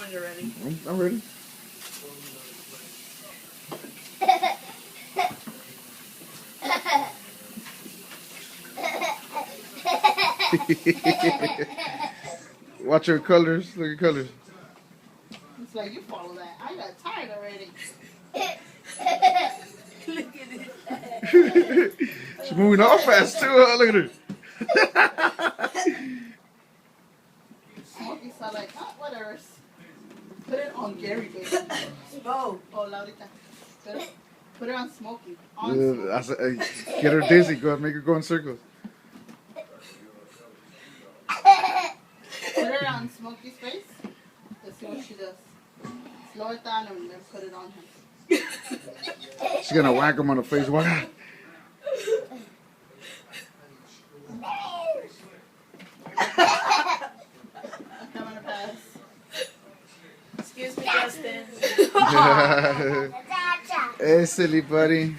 when you're ready. I'm ready. Watch your colors. Look at colors. It's like you follow that. I got tired already. Look at it. She's moving all fast too. Huh? Look at her. Smokey saw like, oh, whatever. Put it on Gary, baby. Oh, Laurita. Put it on Smokey. On Smokey. I said, hey, get her dizzy. Go make her go in circles. Put her on Smokey's face. Let's see what she does. Slow it down and then put it on him. She's gonna whack him on the face. Whack. I'm gonna pass. Excuse me, Justin. Hey, silly buddy.